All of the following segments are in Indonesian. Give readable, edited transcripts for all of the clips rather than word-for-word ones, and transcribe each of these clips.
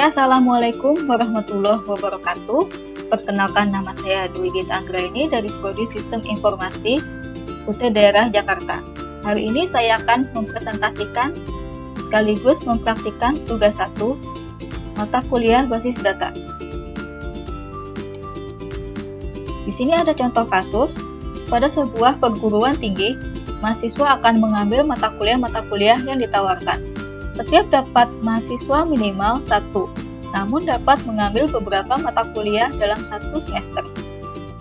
Assalamualaikum warahmatullahi wabarakatuh. Perkenalkan, nama saya Dwi Gita Anggraini dari Prodi Sistem Informasi UT Daerah Jakarta. Hari ini saya akan mempresentasikan sekaligus mempraktikkan tugas 1 mata kuliah basis data. Di sini ada contoh kasus. Pada sebuah perguruan tinggi, mahasiswa akan mengambil mata kuliah yang ditawarkan. Setiap dapat mahasiswa minimal 1, namun dapat mengambil beberapa mata kuliah dalam 1 semester.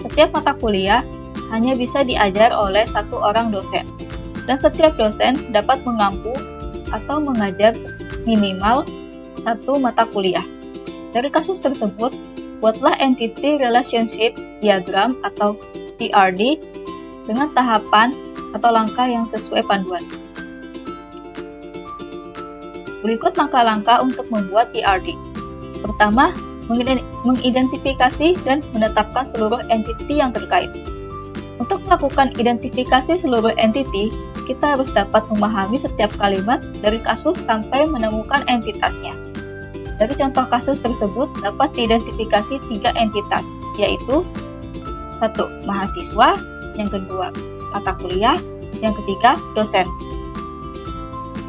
Setiap mata kuliah hanya bisa diajar oleh 1 orang dosen, dan setiap dosen dapat mengampu atau mengajar minimal 1 mata kuliah. Dari kasus tersebut, buatlah Entity Relationship Diagram atau ERD dengan tahapan atau langkah yang sesuai panduan. Berikut langkah-langkah untuk membuat ERD. Pertama, mengidentifikasi dan menetapkan seluruh entiti yang terkait. Untuk melakukan identifikasi seluruh entiti, kita harus dapat memahami setiap kalimat dari kasus sampai menemukan entitasnya. Dari contoh kasus tersebut dapat diidentifikasi 3 entitas, yaitu 1. Mahasiswa, yang kedua mata kuliah, yang ketiga dosen.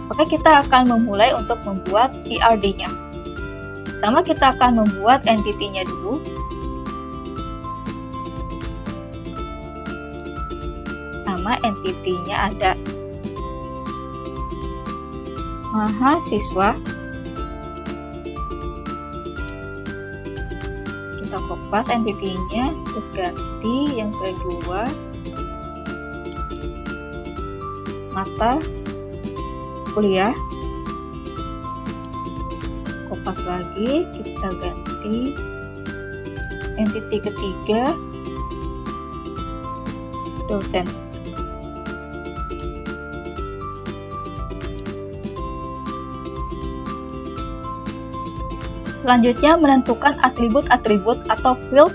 Oke, kita akan memulai untuk membuat ERD-nya. Pertama, kita akan membuat entity-nya dulu. Nama entity-nya ada mahasiswa. Kita kopas entity-nya, terus ganti yang kedua mata kuliah, kopas lagi, kita ganti entity ketiga dosen. Selanjutnya, menentukan atribut-atribut atau field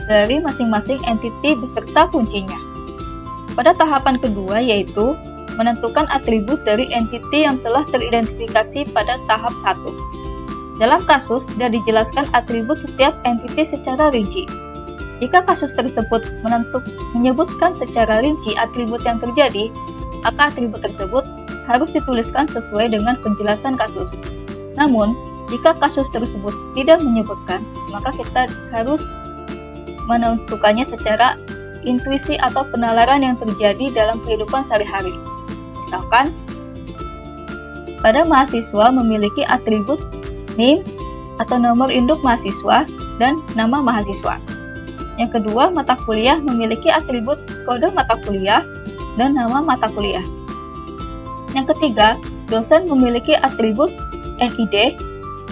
dari masing-masing entity beserta kuncinya. Pada tahapan kedua, yaitu menentukan atribut dari entity yang telah teridentifikasi pada tahap 1. Dalam kasus, tidak dijelaskan atribut setiap entity secara rinci. Jika kasus tersebut menyebutkan secara rinci atribut yang terjadi, maka atribut tersebut harus dituliskan sesuai dengan penjelasan kasus. Namun, jika kasus tersebut tidak menyebutkan, maka kita harus menentukannya secara intuisi atau penalaran yang terjadi dalam kehidupan sehari-hari. Misalkan, pada mahasiswa memiliki atribut NIM atau nomor induk mahasiswa dan nama mahasiswa. Yang kedua, mata kuliah memiliki atribut kode mata kuliah dan nama mata kuliah. Yang ketiga, dosen memiliki atribut NID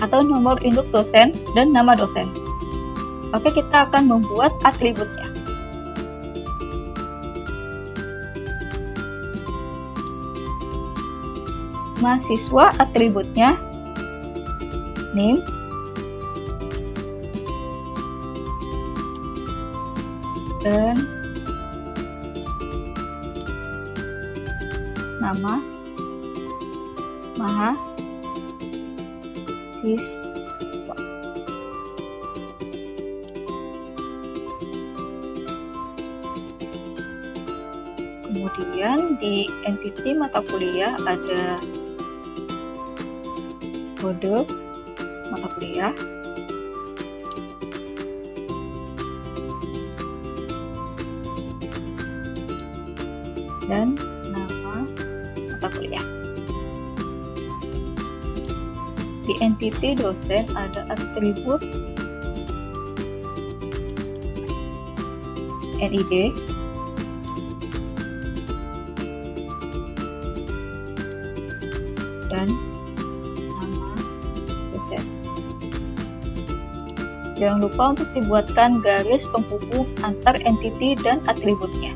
atau nomor induk dosen dan nama dosen. Oke, kita akan membuat atributnya. Mahasiswa atributnya NIM, dan nama mahasiswa. Kemudian di entity mata kuliah ada kode mata kuliah, dan nama mata kuliah. Di entity dosen ada atribut NID, dan nama dosen. Jangan lupa untuk dibuatkan garis penghubung antar entity dan atributnya.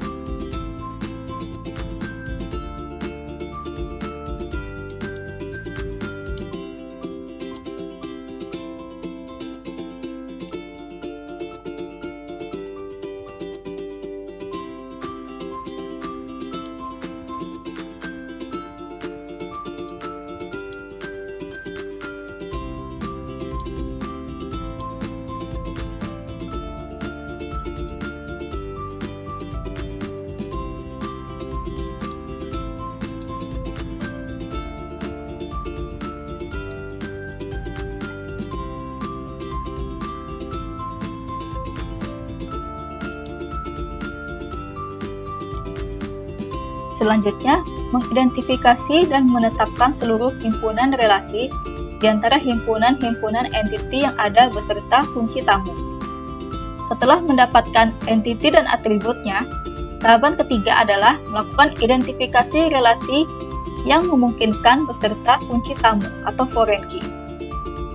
selanjutnya, mengidentifikasi dan menetapkan seluruh himpunan relasi di antara himpunan-himpunan entiti yang ada beserta kunci tamu. Setelah mendapatkan entiti dan atributnya, tahapan ketiga adalah melakukan identifikasi relasi yang memungkinkan beserta kunci tamu atau foreign key.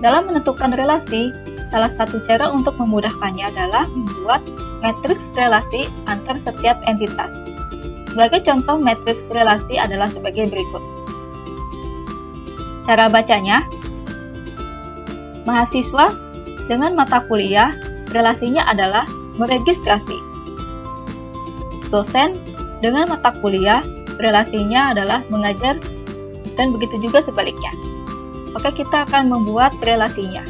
Dalam menentukan relasi, salah satu cara untuk memudahkannya adalah membuat matriks relasi antar setiap entitas. Sebagai contoh matriks relasi adalah sebagai berikut. Cara bacanya, mahasiswa dengan mata kuliah relasinya adalah meregistrasi. Dosen dengan mata kuliah relasinya adalah mengajar, dan begitu juga sebaliknya. Oke, kita akan membuat relasinya.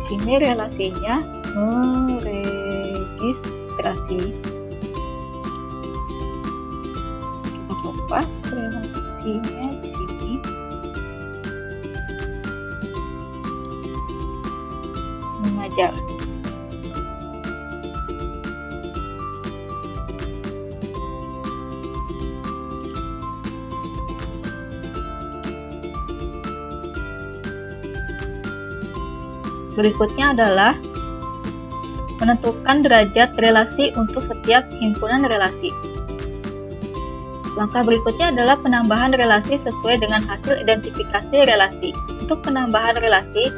Sini relasinya meregistrasi. Kita kopas relasinya di sini. Mengajar. Berikutnya adalah menentukan derajat relasi untuk setiap himpunan relasi. Langkah berikutnya adalah penambahan relasi sesuai dengan hasil identifikasi relasi. Untuk penambahan relasi,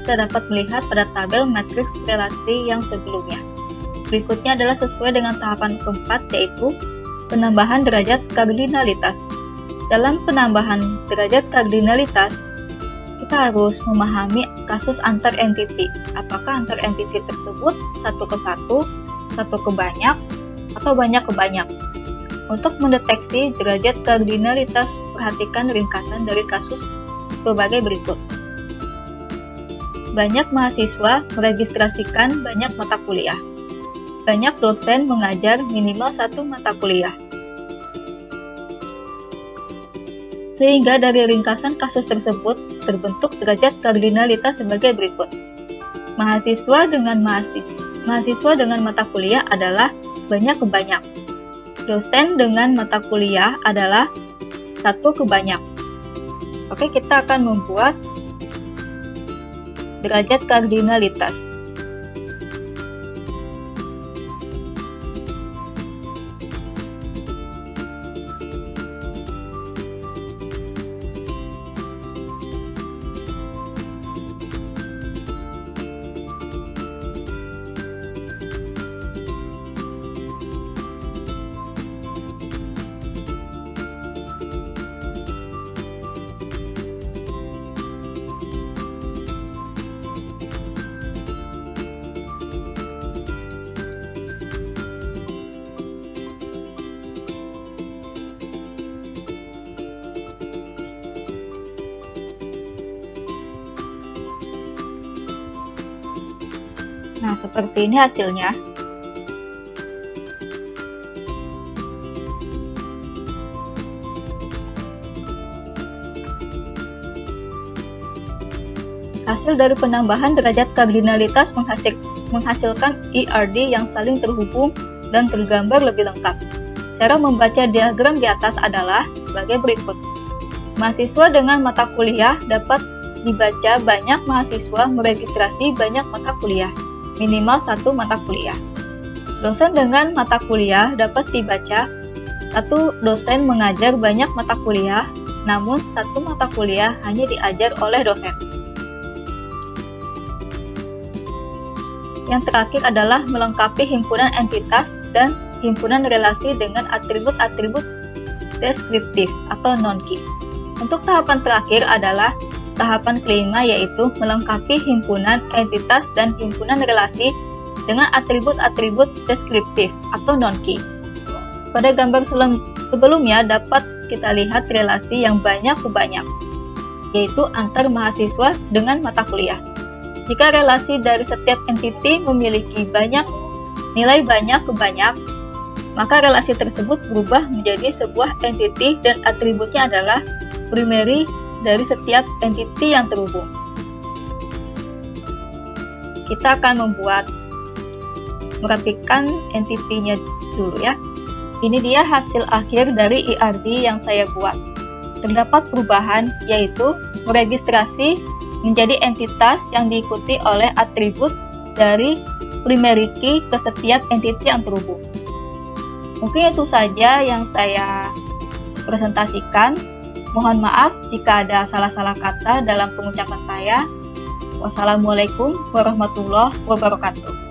kita dapat melihat pada tabel matriks relasi yang sebelumnya. Berikutnya adalah sesuai dengan tahapan keempat, yaitu penambahan derajat kardinalitas. Dalam penambahan derajat kardinalitas, kita harus memahami kasus antar entiti. Apakah antar entiti tersebut satu ke satu ke banyak, atau banyak ke banyak. Untuk mendeteksi derajat kardinalitas, perhatikan ringkasan dari kasus berbagai berikut. Banyak mahasiswa meregistrasikan banyak mata kuliah. Banyak dosen mengajar minimal satu mata kuliah. Sehingga dari ringkasan kasus tersebut terbentuk derajat kardinalitas sebagai berikut. Mahasiswa dengan mata kuliah adalah banyak ke banyak. Dosen dengan mata kuliah adalah satu ke banyak. Oke, kita akan membuat derajat kardinalitas. Nah, seperti ini hasilnya. Hasil dari penambahan derajat kardinalitas menghasilkan ERD yang saling terhubung dan tergambar lebih lengkap. Cara membaca diagram di atas adalah sebagai berikut. Mahasiswa dengan mata kuliah dapat dibaca banyak mahasiswa meregistrasi banyak mata kuliah, minimal satu mata kuliah. Dosen dengan mata kuliah dapat dibaca satu dosen mengajar banyak mata kuliah, namun satu mata kuliah hanya diajar oleh dosen. Yang terakhir adalah melengkapi himpunan entitas dan himpunan relasi dengan atribut-atribut deskriptif atau non-key. Untuk tahapan terakhir adalah tahapan kelima, yaitu melengkapi himpunan entitas dan himpunan relasi dengan atribut-atribut deskriptif atau non-key. Pada gambar sebelumnya dapat kita lihat relasi yang banyak ke banyak, yaitu antar mahasiswa dengan mata kuliah. Jika relasi dari setiap entiti memiliki nilai banyak ke banyak, maka relasi tersebut berubah menjadi sebuah entiti dan atributnya adalah primary dari setiap entiti yang terhubung. kita akan merapikan entity-nya dulu ya. Ini dia hasil akhir dari IRD yang saya buat. Terdapat perubahan, yaitu meregistrasi menjadi entitas yang diikuti oleh atribut dari primary key ke setiap entity yang terhubung. Mungkin itu saja yang saya presentasikan. Mohon maaf jika ada salah-salah kata dalam pengucapan saya. Wassalamualaikum warahmatullahi wabarakatuh.